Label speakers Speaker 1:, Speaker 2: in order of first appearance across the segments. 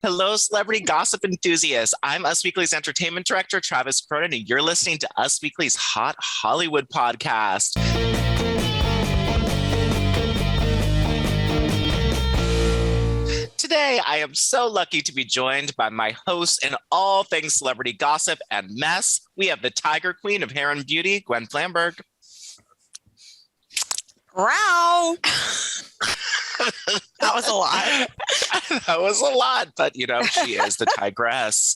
Speaker 1: Hello, celebrity gossip enthusiasts. I'm Us Weekly's entertainment director, Travis Cronin, and you're listening to Us Weekly's Hot Hollywood podcast. Today, I am so lucky to be joined by my host in all things celebrity gossip and mess. We have the Tiger Queen of Hair and Beauty, Gwen Flamberg.
Speaker 2: Wow. That was a lot.
Speaker 1: That was a lot, but she is the tigress.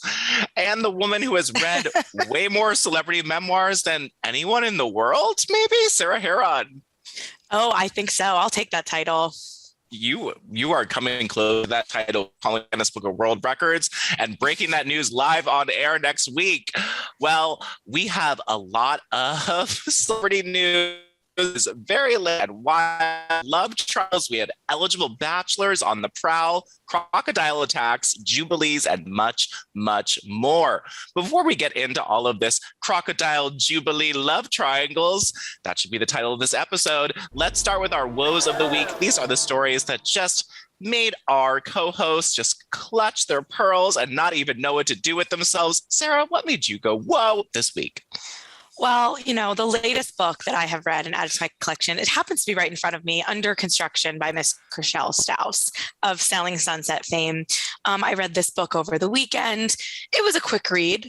Speaker 1: And the woman who has read way more celebrity memoirs than anyone in the world, maybe? Sarah Heron.
Speaker 2: Oh, I think so. I'll take that title.
Speaker 1: You are coming close to that title, calling Guinness Book of World Records and breaking that news live on air next week. Well, we have a lot of celebrity news. Very late wild love trials. We had eligible bachelors on the prowl, crocodile attacks, jubilees, and much, much more. Before we get into all of this crocodile jubilee love triangles, that should be the title of this episode. Let's start with our woes of the week. These are the stories that just made our co-hosts just clutch their pearls and not even know what to do with themselves. Sarah, what made you go whoa this week?
Speaker 2: Well, the latest book that I have read and added to my collection, it happens to be right in front of me, Under Construction by Miss Chrishell Stause of Selling Sunset fame. I read this book over the weekend. It was a quick read.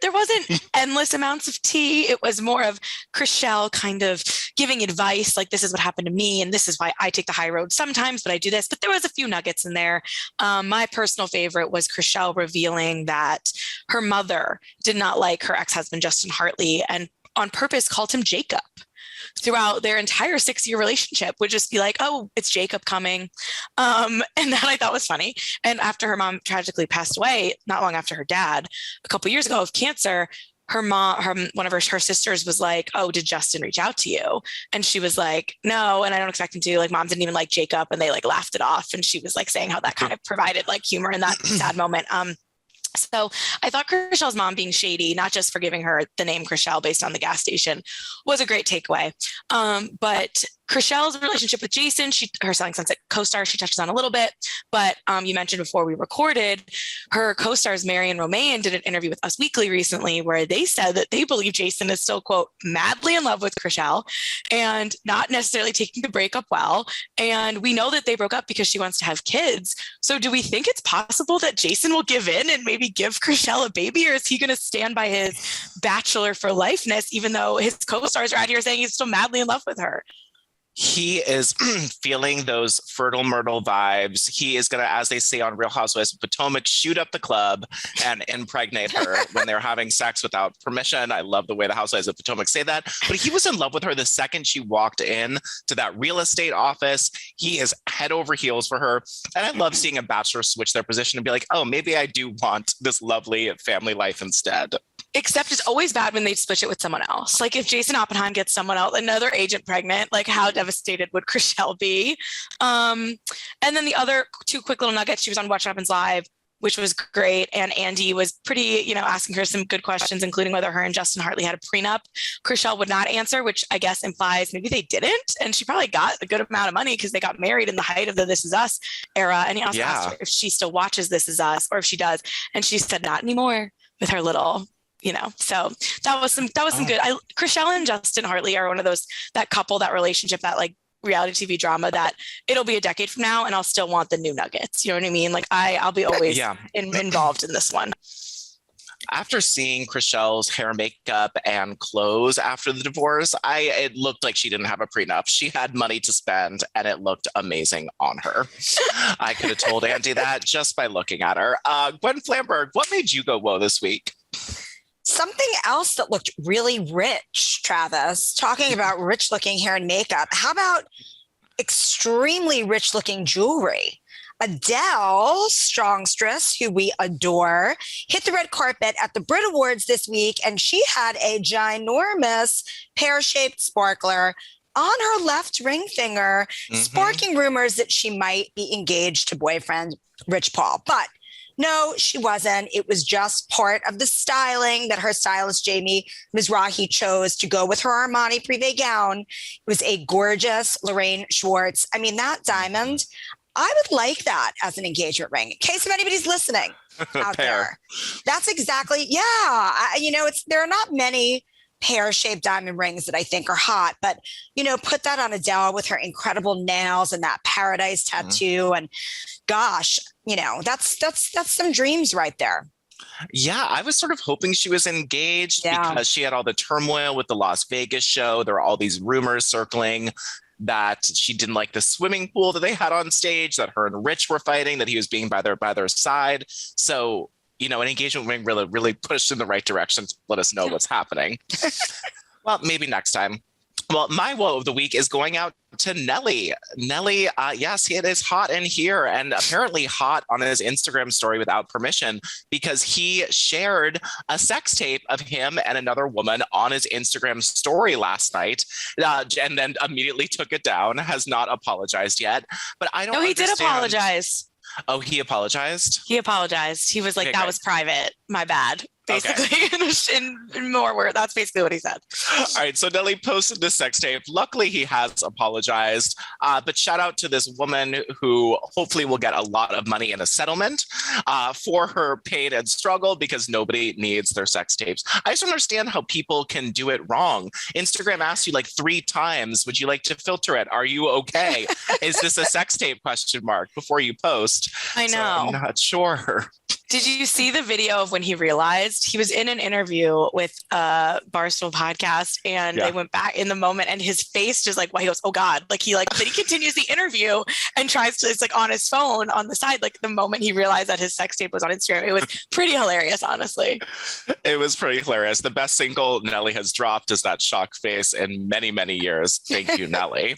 Speaker 2: There wasn't endless amounts of tea. It was more of Chrishell kind of giving advice, like this is what happened to me, and this is why I take the high road sometimes, but I do this. But there was a few nuggets in there. My personal favorite was Chrishell revealing that her mother did not like her ex-husband, Justin Hartley, and on purpose called him Jacob. Throughout their entire 6-year relationship would just be like, oh, it's Jacob coming. And that I thought was funny. And after her mom tragically passed away, not long after her dad, a couple years ago of cancer, her mom, one of her sisters was like, oh, did Justin reach out to you? And she was like, no, and I don't expect him to. Like, mom didn't even like Jacob, and they like laughed it off. And she was like saying how that kind of provided like humor in that sad moment. So I thought Chrishell's mom being shady, not just for giving her the name Chrishell based on the gas station, was a great takeaway. But Chrishell's relationship with Jason, her Selling Sunset co-star, she touches on a little bit, but you mentioned before we recorded, her co-stars Mary and Romain did an interview with Us Weekly recently where they said that they believe Jason is still, quote, madly in love with Chrishell and not necessarily taking the breakup well. And we know that they broke up because she wants to have kids. So do we think it's possible that Jason will give in and maybe give Chrishell a baby, or is he going to stand by his bachelor for lifeness, even though his co-stars are out here saying he's still madly in love with her?
Speaker 1: He is feeling those fertile myrtle vibes. He is going to, as they say on Real Housewives of Potomac, shoot up the club and impregnate her when they're having sex without permission. I love the way the Housewives of Potomac say that. But he was in love with her the second she walked in to that real estate office. He is head over heels for her. And I love seeing a bachelor switch their position and be like, oh, maybe I do want this lovely family life instead.
Speaker 2: Except it's always bad when they switch it with someone else. Like if Jason Oppenheim gets someone else, another agent pregnant, like how devastated would Chrishell be? And then the other two quick little nuggets, she was on What Happens Live, which was great. And Andy was pretty, asking her some good questions, including whether her and Justin Hartley had a prenup. Chrishell would not answer, which I guess implies maybe they didn't. And she probably got a good amount of money because they got married in the height of the This Is Us era. And he also asked her if she still watches This Is Us or if she does. And she said, not anymore, with her little... so that was some good. Chrishell and Justin Hartley are one of those, that couple, that relationship, that like reality TV drama that it'll be a decade from now and I'll still want the new nuggets. You know what I mean? Like I'll be always involved in this one.
Speaker 1: After seeing Chrishell's hair, makeup, and clothes after the divorce, it looked like she didn't have a prenup. She had money to spend, and it looked amazing on her. I could have told Andy that just by looking at her. Gwen Flamberg, what made you go whoa this week?
Speaker 3: Something else that looked really rich, Travis, talking about rich looking hair and makeup. How about extremely rich looking jewelry? Adele Strongstress, who we adore, hit the red carpet at the Brit Awards this week, and she had a ginormous pear-shaped sparkler on her left ring finger, sparking rumors that she might be engaged to boyfriend Rich Paul. But no, she wasn't. It was just part of the styling that her stylist, Jamie Mizrahi, chose to go with her Armani Privé gown. It was a gorgeous Lorraine Schwartz. I mean, that diamond, I would like that as an engagement ring, in case if anybody's listening out there. That's exactly, there are not many pear-shaped diamond rings that I think are hot, but, put that on Adele with her incredible nails and that paradise tattoo. And gosh, that's some dreams right there.
Speaker 1: Yeah, I was sort of hoping she was engaged because she had all the turmoil with the Las Vegas show. There were all these rumors circling that she didn't like the swimming pool that they had on stage, that her and Rich were fighting, that he was being by their side. So, an engagement ring really pushed in the right direction to let us know what's happening. Well, maybe next time. Well, my woe of the week is going out to Nelly. Nelly, yes, it is hot in here, and apparently hot on his Instagram story without permission, because he shared a sex tape of him and another woman on his Instagram story last night, and then immediately took it down, has not apologized yet. But I don't
Speaker 2: No, he
Speaker 1: understand.
Speaker 2: did apologize.
Speaker 1: Oh, he apologized?
Speaker 2: He apologized. He was like, that was private. My bad. Basically, in more words, that's basically what he said.
Speaker 1: All right, so Nelly posted this sex tape. Luckily, he has apologized. But shout out to this woman who hopefully will get a lot of money in a settlement for her pain and struggle, because nobody needs their sex tapes. I just don't understand how people can do it wrong. Instagram asks you like 3 times, would you like to filter it? Are you okay? Is this a sex tape ? Before you post.
Speaker 2: I know.
Speaker 1: So I'm not sure.
Speaker 2: Did you see the video of when he realized? He was in an interview with Barstool podcast, and they went back in the moment, and his face just like, he goes, oh God. But he continues the interview and tries to, it's like on his phone on the side, like the moment he realized that his sex tape was on Instagram. It was pretty hilarious, honestly.
Speaker 1: It was pretty hilarious. The best single Nelly has dropped is that shock face in many, many years. Thank you, Nelly.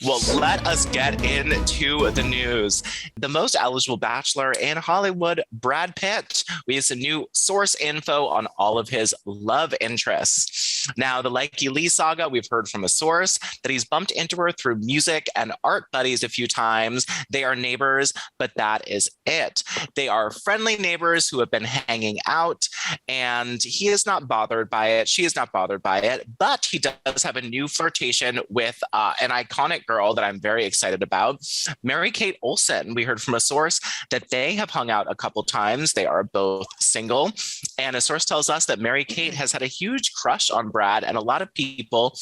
Speaker 1: Well, let us get into the news. The most eligible bachelor in Hollywood, Brad Pitt. We have some new source info on all of his love interests. Now, the Likey Lee saga, we've heard from a source that he's bumped into her through music and art buddies a few times. They are neighbors, but that is it. They are friendly neighbors who have been hanging out, and he is not bothered by it. She is not bothered by it, but he does have a new flirtation with an iconic girl that I'm very excited about, Mary-Kate Olsen. We heard from a source that they have hung out a couple times. They are both single, and a source tells us that Mary-Kate has had a huge crush on Brad, and a lot of people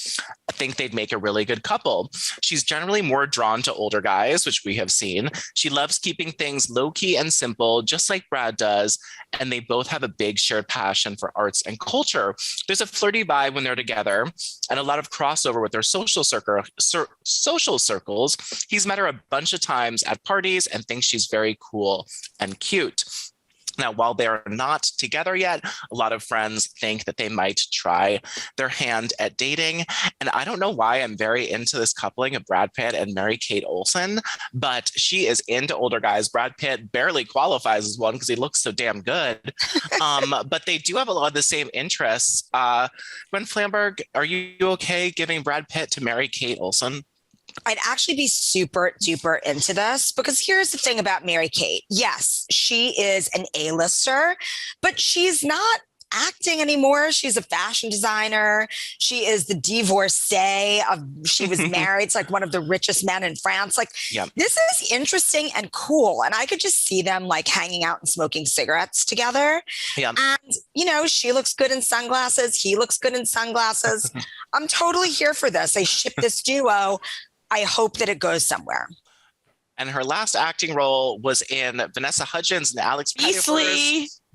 Speaker 1: think they'd make a really good couple. She's generally more drawn to older guys, which we have seen. She loves keeping things low-key and simple, just like Brad does, and they both have a big shared passion for arts and culture. There's a flirty vibe when they're together, and a lot of crossover with their social circles. He's met her a bunch of times at parties and thinks she's very cool and cute. Now, while they're not together yet, a lot of friends think that they might try their hand at dating. And I don't know why I'm very into this coupling of Brad Pitt and Mary-Kate Olsen, but she is into older guys. Brad Pitt barely qualifies as one because he looks so damn good. But they do have a lot of the same interests. Gwen Flamberg, are you okay giving Brad Pitt to Mary-Kate Olsen?
Speaker 3: I'd actually be super duper into this, because here's the thing about Mary-Kate. Yes, she is an A-lister, but she's not acting anymore. She's a fashion designer. She is the divorcee she was married to like one of the richest men in France. This is interesting and cool. And I could just see them like hanging out and smoking cigarettes together. Yeah. And, she looks good in sunglasses. He looks good in sunglasses. I'm totally here for this. They ship this duo. I hope that it goes somewhere.
Speaker 1: And her last acting role was in Vanessa Hudgens and Alex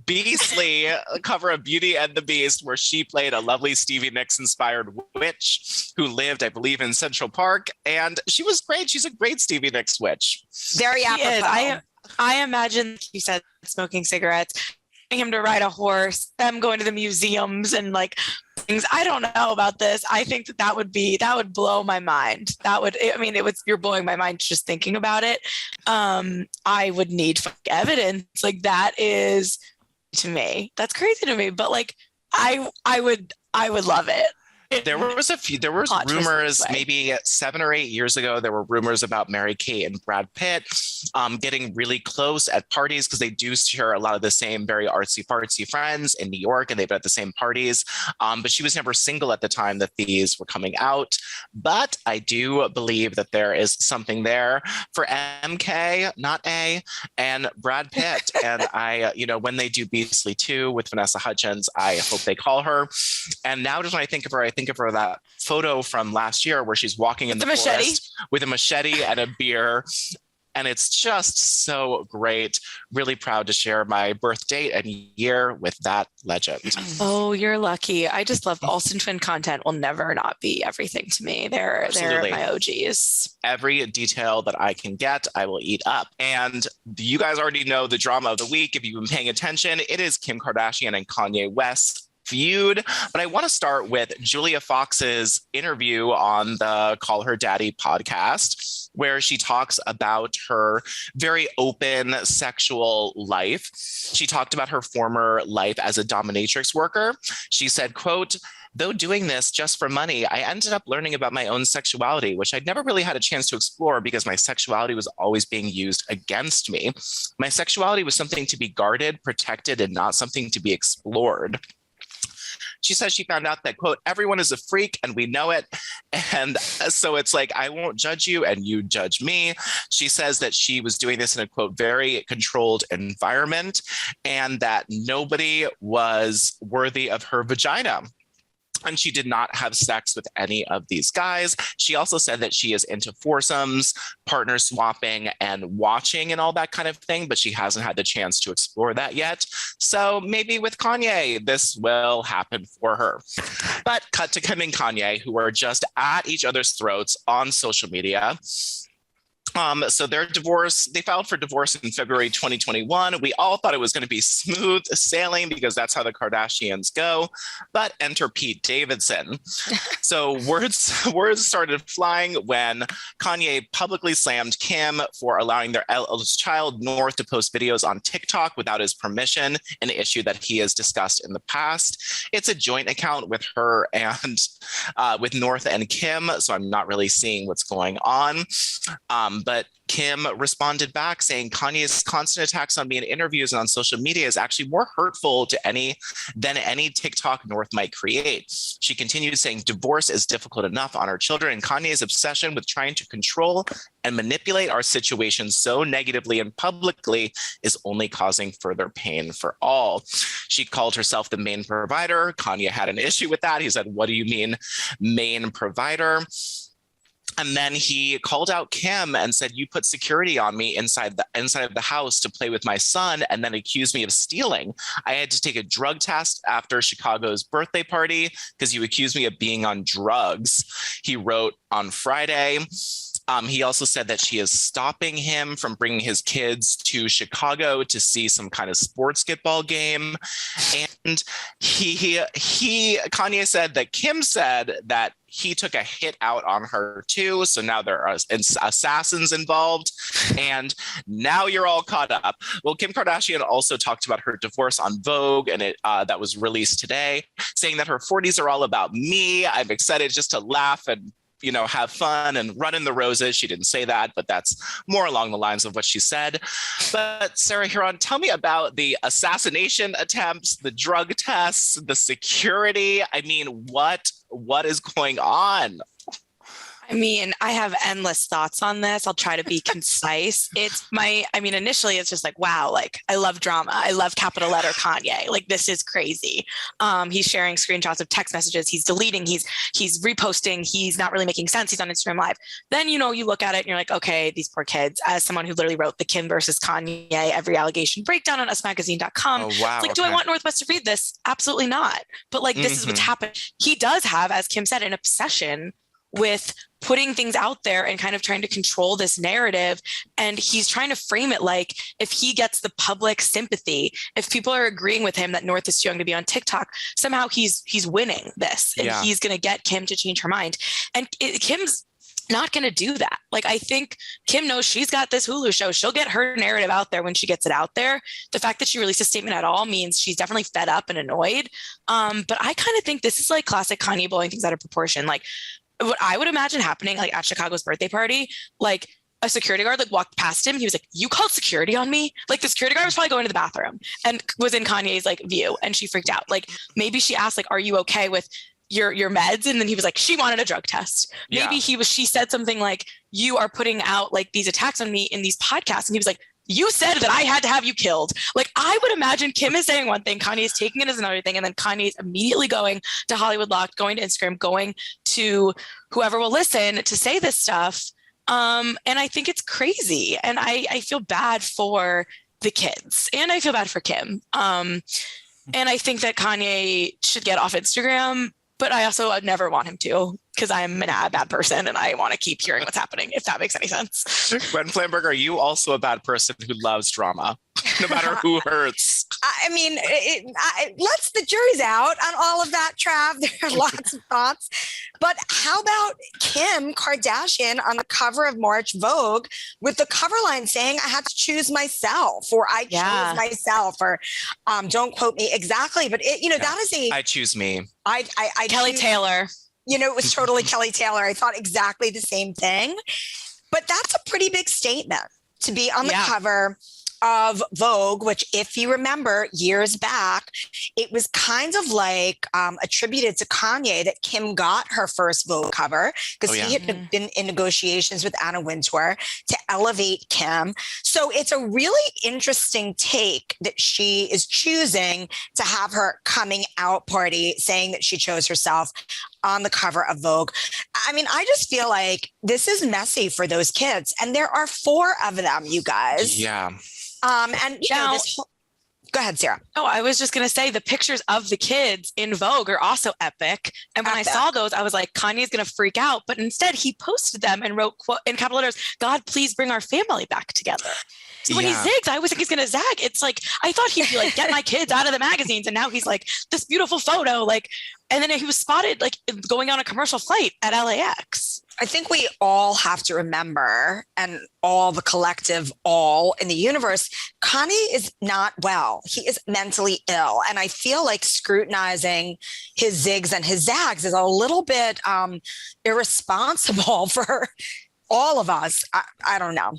Speaker 1: Beasley cover of Beauty and the Beast, where she played a lovely Stevie Nicks-inspired witch who lived, I believe, in Central Park. And she was great. She's a great Stevie Nicks witch.
Speaker 3: Very apropos.
Speaker 2: I imagine, you said smoking cigarettes, him to ride a horse, them going to the museums and like things. I don't know about this. I think that would blow my mind. You're blowing my mind just thinking about it. I would need evidence. Like, that is, to me, that's crazy to me. But like, I would love it.
Speaker 1: There was
Speaker 2: Hot twist
Speaker 1: rumors
Speaker 2: way.
Speaker 1: maybe 7 or 8 years ago. There were rumors about Mary-Kate and Brad Pitt getting really close at parties because they do share a lot of the same very artsy-fartsy friends in New York, and they've been at the same parties. But she was never single at the time that these were coming out. But I do believe that there is something there for MK, not A, and Brad Pitt. And when they do Beastly 2 with Vanessa Hudgens, I hope they call her. And now just when I think of her that photo from last year where she's walking in the forest with a machete and a beer. And it's just so great. Really proud to share my birth date and year with that legend.
Speaker 2: Oh, you're lucky. I just love Olsen twin content will never not be everything to me. They're my OGs. Every
Speaker 1: detail that I can get, I will eat up. And you guys already know the drama of the week. If you've been paying attention, it is Kim Kardashian and Kanye West feud. But I want to start with Julia Fox's interview on the Call Her Daddy podcast, where she talks about her very open sexual life. She talked about her former life as a dominatrix worker. She said, quote, "Though doing this just for money, I ended up learning about my own sexuality, which I'd never really had a chance to explore because my sexuality was always being used against me. My sexuality was something to be guarded, protected, and not something to be explored." She says she found out that, quote, "everyone is a freak and we know it. And so it's like, I won't judge you and you judge me." She says that she was doing this in a, quote, very controlled environment and that nobody was worthy of her vagina. And she did not have sex with any of these guys. She also said that she is into foursomes, partner swapping, and watching and all that kind of thing, but she hasn't had the chance to explore that yet. So maybe with Kanye, this will happen for her. But cut to Kim and Kanye, who are just at each other's throats on social media. So their divorce, they filed for divorce in February 2021. We all thought it was going to be smooth sailing because that's how the Kardashians go. But enter Pete Davidson. So words started flying when Kanye publicly slammed Kim for allowing their eldest child, North, to post videos on TikTok without his permission, an issue that he has discussed in the past. It's a joint account with her and with North and Kim, so I'm not really seeing what's going on. But Kim responded back saying Kanye's constant attacks on me in interviews and on social media is actually more hurtful to than any TikTok North might create. She continued saying divorce is difficult enough on our children, and Kanye's obsession with trying to control and manipulate our situation so negatively and publicly is only causing further pain for all. She called herself the main provider. Kanye had an issue with that. He said, "What do you mean main provider?" And then he called out Kim and said, "You put security on me inside of the house to play with my son," and then accused me of stealing. "I had to take a drug test after Chicago's birthday party because you accused me of being on drugs," he wrote on Friday. He also said that she is stopping him from bringing his kids to Chicago to see some kind of sports basketball game. And Kanye said that Kim said that he took a hit out on her too. So now there are assassins involved, and now you're all caught up. Well, Kim Kardashian also talked about her divorce on Vogue, and that was released today, saying that her 40s are all about me. I'm excited just to laugh and have fun and run in the roses. She didn't say that, but that's more along the lines of what she said. But Sarah Huron, tell me about the assassination attempts, the drug tests, the security. I mean, what is going on?
Speaker 2: I mean, I have endless thoughts on this. I'll try to be concise. Initially it's just like, wow, like I love drama. I love capital letter Kanye. Like this is crazy. He's sharing screenshots of text messages. He's deleting, he's reposting. He's not really making sense. He's on Instagram Live. Then, you look at it and you're like, okay, these poor kids. As someone who literally wrote the Kim versus Kanye every allegation breakdown on usmagazine.com.
Speaker 1: Oh, wow.
Speaker 2: Like, do I want Northwest to read this? Absolutely not. But like, this is what's happened. He does have, as Kim said, an obsession with putting things out there and kind of trying to control this narrative. And he's trying to frame it like if he gets the public sympathy, if people are agreeing with him that North is too young to be on TikTok, somehow he's winning this and he's going to get Kim to change her mind. And Kim's not going to do that. Like, I think Kim knows she's got this Hulu show. She'll get her narrative out there when she gets it out there. The fact that she released a statement at all means she's definitely fed up and annoyed. But I kind of think this is like classic Kanye blowing things out of proportion. Like, what I would imagine happening, like at Chicago's birthday party, like a security guard like walked past him. He was like, "You called security on me?" Like, the security guard was probably going to the bathroom and was in Kanye's like view, and she freaked out. Like, maybe she asked, like, "Are you okay with your meds?" And then he was like, she wanted a drug test. Maybe she said something like, "You are putting out like these attacks on me in these podcasts." And he was like, "You said that I had to have you killed." Like, I would imagine Kim is saying one thing, Kanye is taking it as another thing, and then Kanye is immediately going to Hollywood Locked, going to Instagram, going to whoever will listen to say this stuff. And I think it's crazy. And I feel bad for the kids, and I feel bad for Kim. And I think that Kanye should get off Instagram, but I also would never want him to, because I'm a bad person and I want to keep hearing what's happening, if that makes any sense.
Speaker 1: Gwen Flamberg, are you also a bad person who loves drama, no matter who hurts?
Speaker 3: I mean, the jury's out on all of that, Trav. There are lots of thoughts. But how about Kim Kardashian on the cover of March Vogue with the cover line saying, "I had to choose myself," or "I chose myself," or don't quote me exactly, but that is
Speaker 1: I choose me.
Speaker 2: Kelly Taylor.
Speaker 3: It was totally Kelly Taylor. I thought exactly the same thing. But that's a pretty big statement to be on the cover of Vogue, which, if you remember years back, it was kind of like attributed to Kanye that Kim got her first Vogue cover because he had been in negotiations with Anna Wintour to elevate Kim. So it's a really interesting take that she is choosing to have her coming out party saying that she chose herself on the cover of Vogue. I mean, I just feel like this is messy for those kids. And there are 4 of them, you guys.
Speaker 1: Yeah.
Speaker 3: Go ahead, Sarah.
Speaker 2: Oh, I was just going to say the pictures of the kids in Vogue are also epic. And when I saw those, I was like, Kanye's going to freak out. But instead, he posted them and wrote in capital letters, "God, please bring our family back together." So when he zigs, I always think he's going to zag. It's like, I thought he'd be like, "Get my kids out of the magazines." And now he's like, this beautiful photo. Like, and then he was spotted like going on a commercial flight at LAX.
Speaker 3: I think we all have to remember, and all the collective all in the universe, Kanye is not well. He is mentally ill. And I feel like scrutinizing his zigs and his zags is a little bit irresponsible for all of us. I don't know.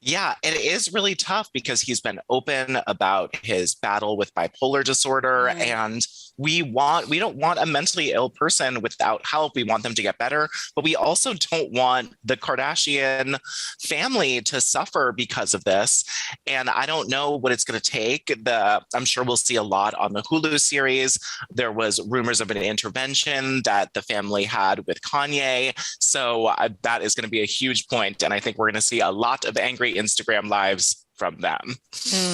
Speaker 1: Yeah, it is really tough because he's been open about his battle with bipolar disorder, and we don't want a mentally ill person without help. We want them to get better, but we also don't want the Kardashian family to suffer because of this. And I don't know what it's going to take. I'm sure we'll see a lot on the Hulu series. There was rumors of an intervention that the family had with Kanye. So that is going to be a huge point. And I think we're going to see a lot of angry Instagram lives from them.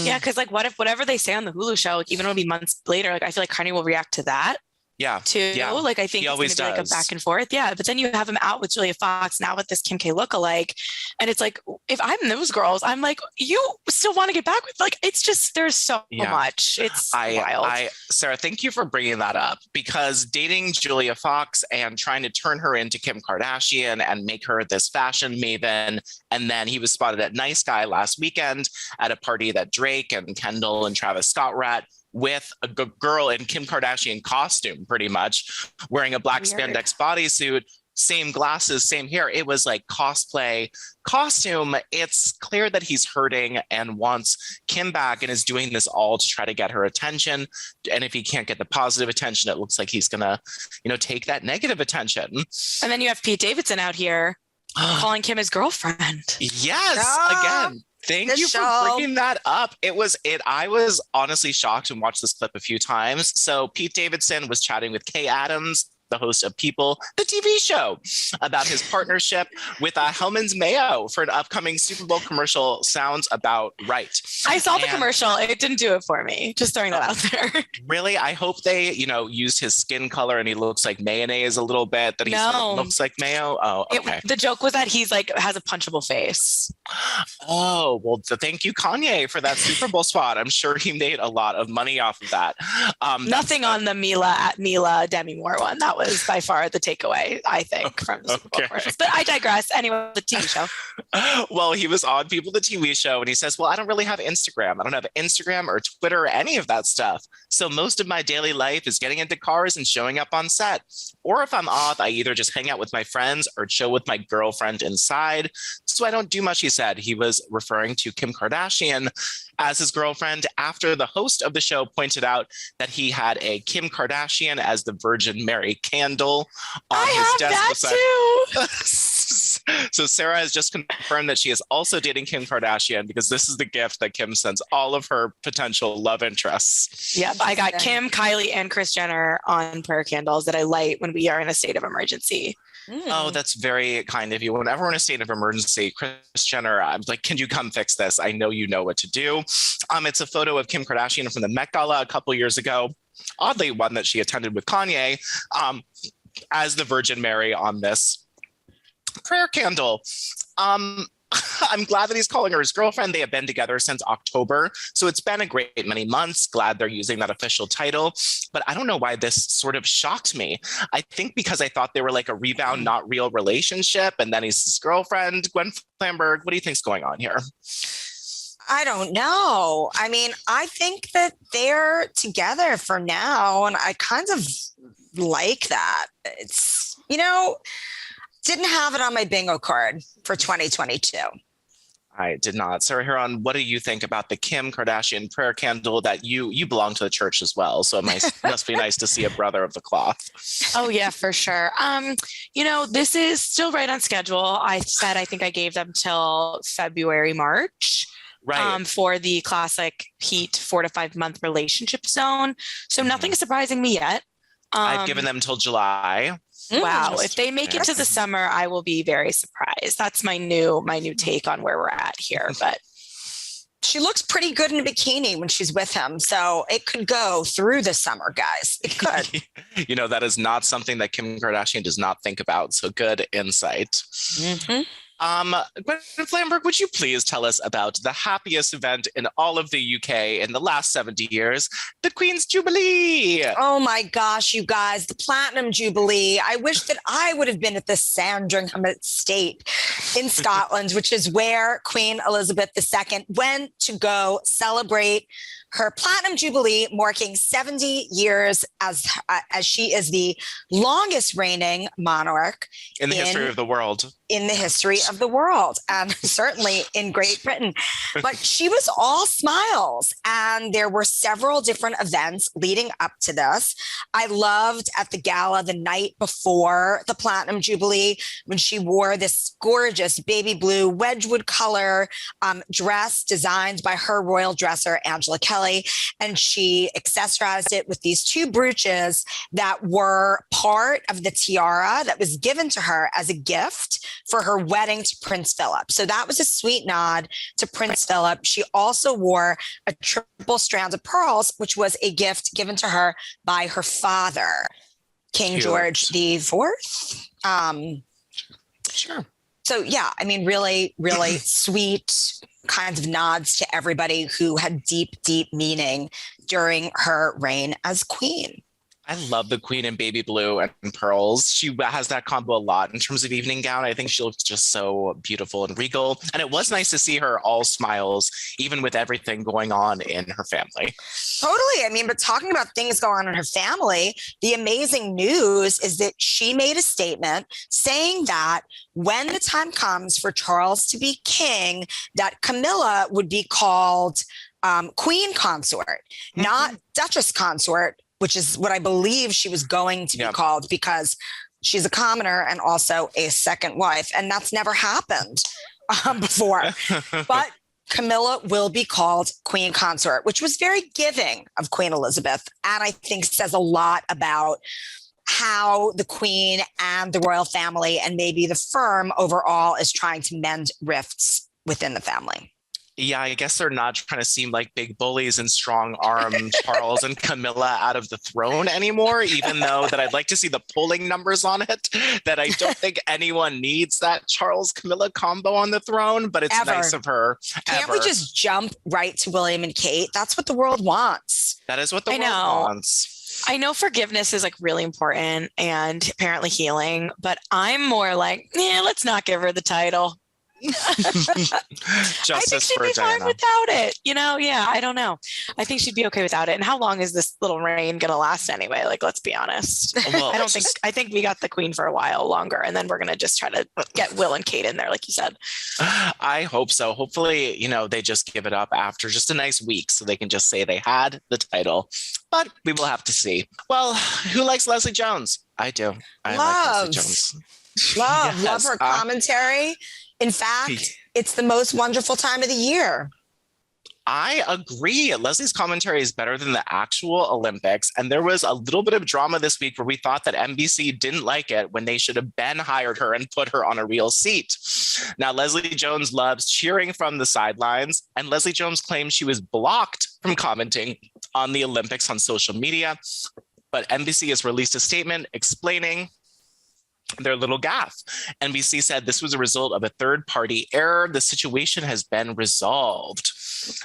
Speaker 2: Yeah, because like, what if whatever they say on the Hulu show, like, even it'll be months later, like I feel like Kanye will react to that.
Speaker 1: Yeah.
Speaker 2: Too.
Speaker 1: Yeah.
Speaker 2: Like, I think
Speaker 1: he always
Speaker 2: it's gonna be like a back and forth. Yeah. But then you have him out with Julia Fox now with this Kim K lookalike. And it's like, if I'm those girls, I'm like, you still want to get back with, like, it's just, there's so much. It's wild.
Speaker 1: Sarah, thank you for bringing that up, because dating Julia Fox and trying to turn her into Kim Kardashian and make her this fashion maven. And then he was spotted at Nice Guy last weekend at a party that Drake and Kendall and Travis Scott were at, with a girl in Kim Kardashian costume, pretty much wearing a black spandex bodysuit, same glasses, same hair. It was like cosplay costume. It's clear that he's hurting and wants Kim back and is doing this all to try to get her attention. And if he can't get the positive attention, it looks like he's gonna, take that negative attention.
Speaker 2: And then you have Pete Davidson out here calling Kim his girlfriend.
Speaker 1: Yes, again. Thank you for bringing that up. I was honestly shocked and watched this clip a few times. So Pete Davidson was chatting with Kay Adams, the host of People, the TV show, about his partnership with Hellman's Mayo for an upcoming Super Bowl commercial. Sounds about right.
Speaker 2: I saw the commercial. It didn't do it for me. Just throwing that out there.
Speaker 1: Really? I hope they, used his skin color and he looks like mayonnaise a little bit, that he sort of looks like mayo. Oh, okay.
Speaker 2: The joke was that he's like, has a punchable face.
Speaker 1: Oh, well, thank you, Kanye, for that Super Bowl spot. I'm sure he made a lot of money off of that.
Speaker 2: Nothing on the Mila Demi Moore one. That was by far the takeaway, I think, from the Super Bowl commercials. But I digress. Anyway, the TV show.
Speaker 1: Well, he was on People, the TV show, and he says, well, I don't really have Instagram. I don't have Instagram or Twitter or any of that stuff. So most of my daily life is getting into cars and showing up on set. Or if I'm off, I either just hang out with my friends or chill with my girlfriend inside. So I don't do much, he said. He was referring to Kim Kardashian as his girlfriend after the host of the show pointed out that he had a Kim Kardashian as the Virgin Mary candle on his desk.
Speaker 2: I have that
Speaker 1: too. So Sarah has just confirmed that she is also dating Kim Kardashian because this is the gift that Kim sends all of her potential love interests.
Speaker 2: Yep, I got Kim, Kylie, and Kris Jenner on prayer candles that I light when we are in a state of emergency.
Speaker 1: Oh, that's very kind of you. Whenever we're in a state of emergency, Kris Jenner, I'm like, can you come fix this? I know you know what to do. It's a photo of Kim Kardashian from the Met Gala a couple years ago. Oddly, one that she attended with Kanye as the Virgin Mary on this prayer candle. I'm glad that he's calling her his girlfriend. They have been together since October. So it's been a great many months. Glad they're using that official title. But I don't know why this sort of shocked me. I think because I thought they were like a rebound, not real relationship. And then he's his girlfriend, Gwen Flamberg. What do you think's going on here?
Speaker 3: I don't know. I mean, I think that they're together for now. And I kind of like that. It's, didn't have it on my bingo card for 2022.
Speaker 1: I did not. Sarah Huron, what do you think about the Kim Kardashian prayer candle that you belong to the church as well? So it must be nice to see a brother of the cloth.
Speaker 2: Oh, yeah, for sure. This is still right on schedule. I think I gave them till February, March.
Speaker 1: Right.
Speaker 2: For the classic Pete 4 to 5 month relationship zone. So nothing is surprising me yet.
Speaker 1: I've given them till July.
Speaker 2: Wow. If they make it to the summer, I will be very surprised. That's my new take on where we're at here. But
Speaker 3: she looks pretty good in a bikini when she's with him. So it could go through the summer, guys. It could.
Speaker 1: That is not something that Kim Kardashian does not think about. So good insight.
Speaker 3: Mm-hmm.
Speaker 1: Gwen Flamberg, would you please tell us about the happiest event in all of the UK in the last 70 years, the Queen's Jubilee?
Speaker 3: Oh my gosh, you guys, the Platinum Jubilee. I wish that I would have been at the Sandringham Estate in Scotland, which is where Queen Elizabeth II went to go celebrate her Platinum Jubilee, marking 70 years as she is the longest reigning monarch
Speaker 1: in the history of the world.
Speaker 3: In the history of the world, and certainly in Great Britain. But she was all smiles, and there were several different events leading up to this. I loved at the gala the night before the Platinum Jubilee when she wore this gorgeous baby blue Wedgwood color dress designed by her royal dresser, Angela Kelly, and she accessorized it with these 2 brooches that were part of the tiara that was given to her as a gift for her wedding to Prince Philip. So that was a sweet nod to Prince Philip. She also wore a triple strand of pearls, which was a gift given to her by her father, King George IV.
Speaker 1: Sure.
Speaker 3: So yeah, I mean, really, really sweet kinds of nods to everybody who had deep, deep meaning during her reign as queen.
Speaker 1: I love the Queen in baby blue and pearls. She has that combo a lot in terms of evening gown. I think she looks just so beautiful and regal. And it was nice to see her all smiles, even with everything going on in her family.
Speaker 3: Totally. I mean, but talking about things going on in her family, the amazing news is that she made a statement saying that when the time comes for Charles to be king, that Camilla would be called Queen Consort, not Duchess Consort, which is what I believe she was going to be called because she's a commoner and also a second wife. And that's never happened before. But Camilla will be called Queen Consort, which was very giving of Queen Elizabeth. And I think says a lot about how the Queen and the royal family and maybe the firm overall is trying to mend rifts within the family.
Speaker 1: Yeah, I guess they're not trying to seem like big bullies and strong-arm Charles and Camilla out of the throne anymore, even though that I'd like to see the polling numbers on it, that I don't think anyone needs that Charles-Camilla combo on the throne, but it's nice of her.
Speaker 3: Can't we just jump right to William and Kate? That's what the world wants.
Speaker 1: That is what the world wants.
Speaker 2: I know forgiveness is like really important and apparently healing, but I'm more like, let's not give her the title. I think she'd be fine without it. Yeah, I don't know. I think she'd be okay without it. And how long is this little reign going to last anyway? Like, let's be honest. Well, I think we got the queen for a while longer, and then we're going to just try to get Will and Kate in there, like you said.
Speaker 1: I hope so. Hopefully, they just give it up after just a nice week so they can just say they had the title, but we will have to see. Well, who likes Leslie Jones? I do. I like Leslie Jones.
Speaker 3: Love her commentary. In fact, it's the most wonderful time of the year.
Speaker 1: I agree. Leslie's commentary is better than the actual Olympics. And there was a little bit of drama this week where we thought that NBC didn't like it when they should have been hired her and put her on a real seat. Now, Leslie Jones loves cheering from the sidelines, and Leslie Jones claims she was blocked from commenting on the Olympics on social media. But NBC has released a statement explaining their little gaffe. NBC said this was a result of a third-party error. The situation has been resolved.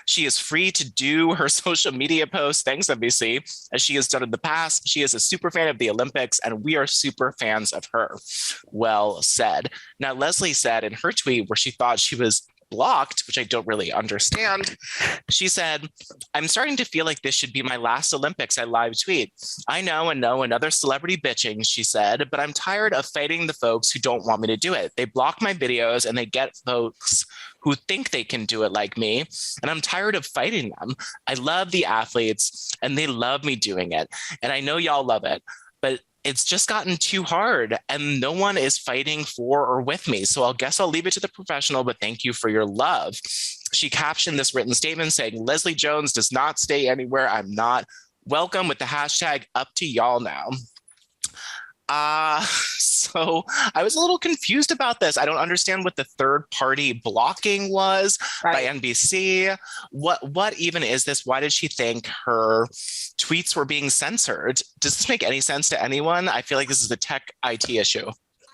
Speaker 1: She is free to do her social media posts, thanks NBC, as she has done in the past. She is a super fan of the Olympics, and we are super fans of her. Well said. Now, Leslie said in her tweet where she thought she was blocked, which I don't really understand. She said, "I'm starting to feel like this should be my last Olympics." I live tweet. "I know another celebrity bitching," she said, "but I'm tired of fighting the folks who don't want me to do it. They block my videos and they get folks who think they can do it like me. And I'm tired of fighting them. I love the athletes and they love me doing it. And I know y'all love it, but it's just gotten too hard and no one is fighting for or with me. So I'll leave it to the professional, but thank you for your love." She captioned this written statement saying, "Leslie Jones does not stay anywhere I'm not welcome," with the hashtag "up to y'all now." So I was a little confused about this. I don't understand what the third party blocking was by NBC. What even is this? Why did she think her tweets were being censored? Does this make any sense to anyone? I feel like this is a tech IT issue.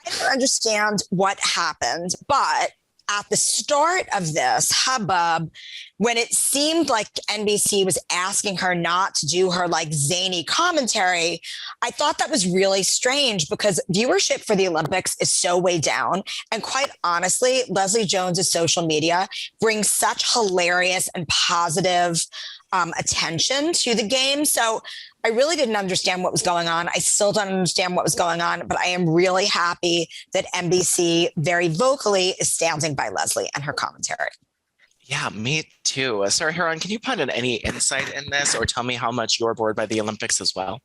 Speaker 3: I don't understand what happened, but at the start of this hubbub, when it seemed like NBC was asking her not to do her like zany commentary, I thought that was really strange because viewership for the Olympics is so way down. And quite honestly, Leslie Jones's social media brings such hilarious and positive attention to the game. So I really didn't understand what was going on. I still don't understand what was going on, but I am really happy that NBC very vocally is standing by Leslie and her commentary.
Speaker 1: Yeah, me too. Sarah Heron, can you put in any insight in this or tell me how much you're bored by the Olympics as well?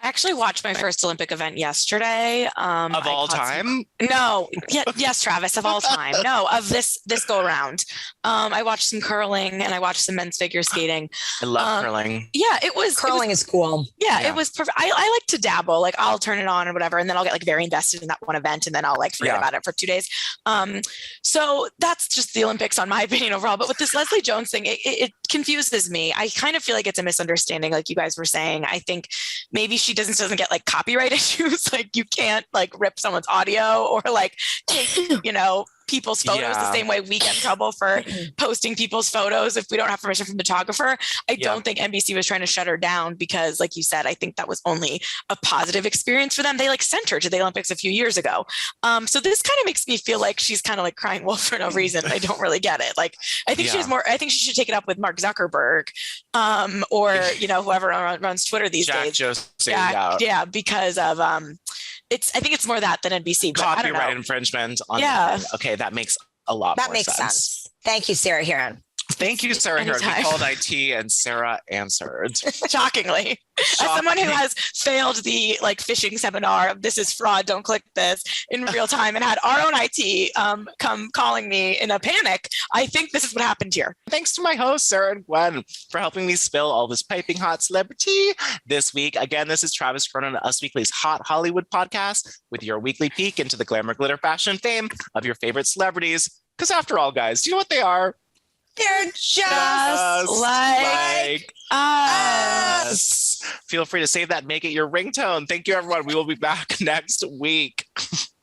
Speaker 2: I actually watched my first Olympic event yesterday.
Speaker 1: Of all time?
Speaker 2: No. Yes, Travis, of all time. No, of this go around. I watched some curling and I watched some men's figure skating.
Speaker 1: I love curling.
Speaker 2: Yeah,
Speaker 3: curling is cool.
Speaker 2: Yeah, it was perfect. I like to dabble. Like I'll turn it on or whatever, and then I'll get like very invested in that one event, and then I'll like forget about it for 2 days. So that's just the Olympics, on my opinion overall. But with this Leslie Jones thing, it confuses me. I kind of feel like it's a misunderstanding, like you guys were saying. I think maybe she doesn't get like copyright issues. Like you can't like rip someone's audio or like take, people's photos the same way we get in trouble for posting people's photos if we don't have permission from the photographer. I don't think NBC was trying to shut her down because, like you said, I think that was only a positive experience for them. They like sent her to the Olympics a few years ago. So this kind of makes me feel like she's kind of like crying wolf for no reason. I don't really get it. Like, I think I think she should take it up with Mark Zuckerberg or, whoever runs Twitter these days. Yeah, because of I think it's more that than NBC.
Speaker 1: Copyright infringement on okay, that makes a lot more sense. That makes sense.
Speaker 3: Thank you, Sarah Heron.
Speaker 1: Thank you, Sarah Heron. We called IT and Sarah answered.
Speaker 2: Shockingly. As someone who has failed the like phishing seminar of "this is fraud, don't click this" in real time and had our own IT come calling me in a panic, I think this is what happened here.
Speaker 1: Thanks to my hosts, Sarah and Gwen, for helping me spill all this piping hot celebrity this week. Again, this is Travis Cronin, Us Weekly's Hot Hollywood podcast with your weekly peek into the glamour, glitter, fashion, fame of your favorite celebrities. Because after all, guys, do you know what they are?
Speaker 3: They're just
Speaker 2: like
Speaker 3: us.
Speaker 1: Feel free to save that, make it your ringtone. Thank you, everyone. We will be back next week.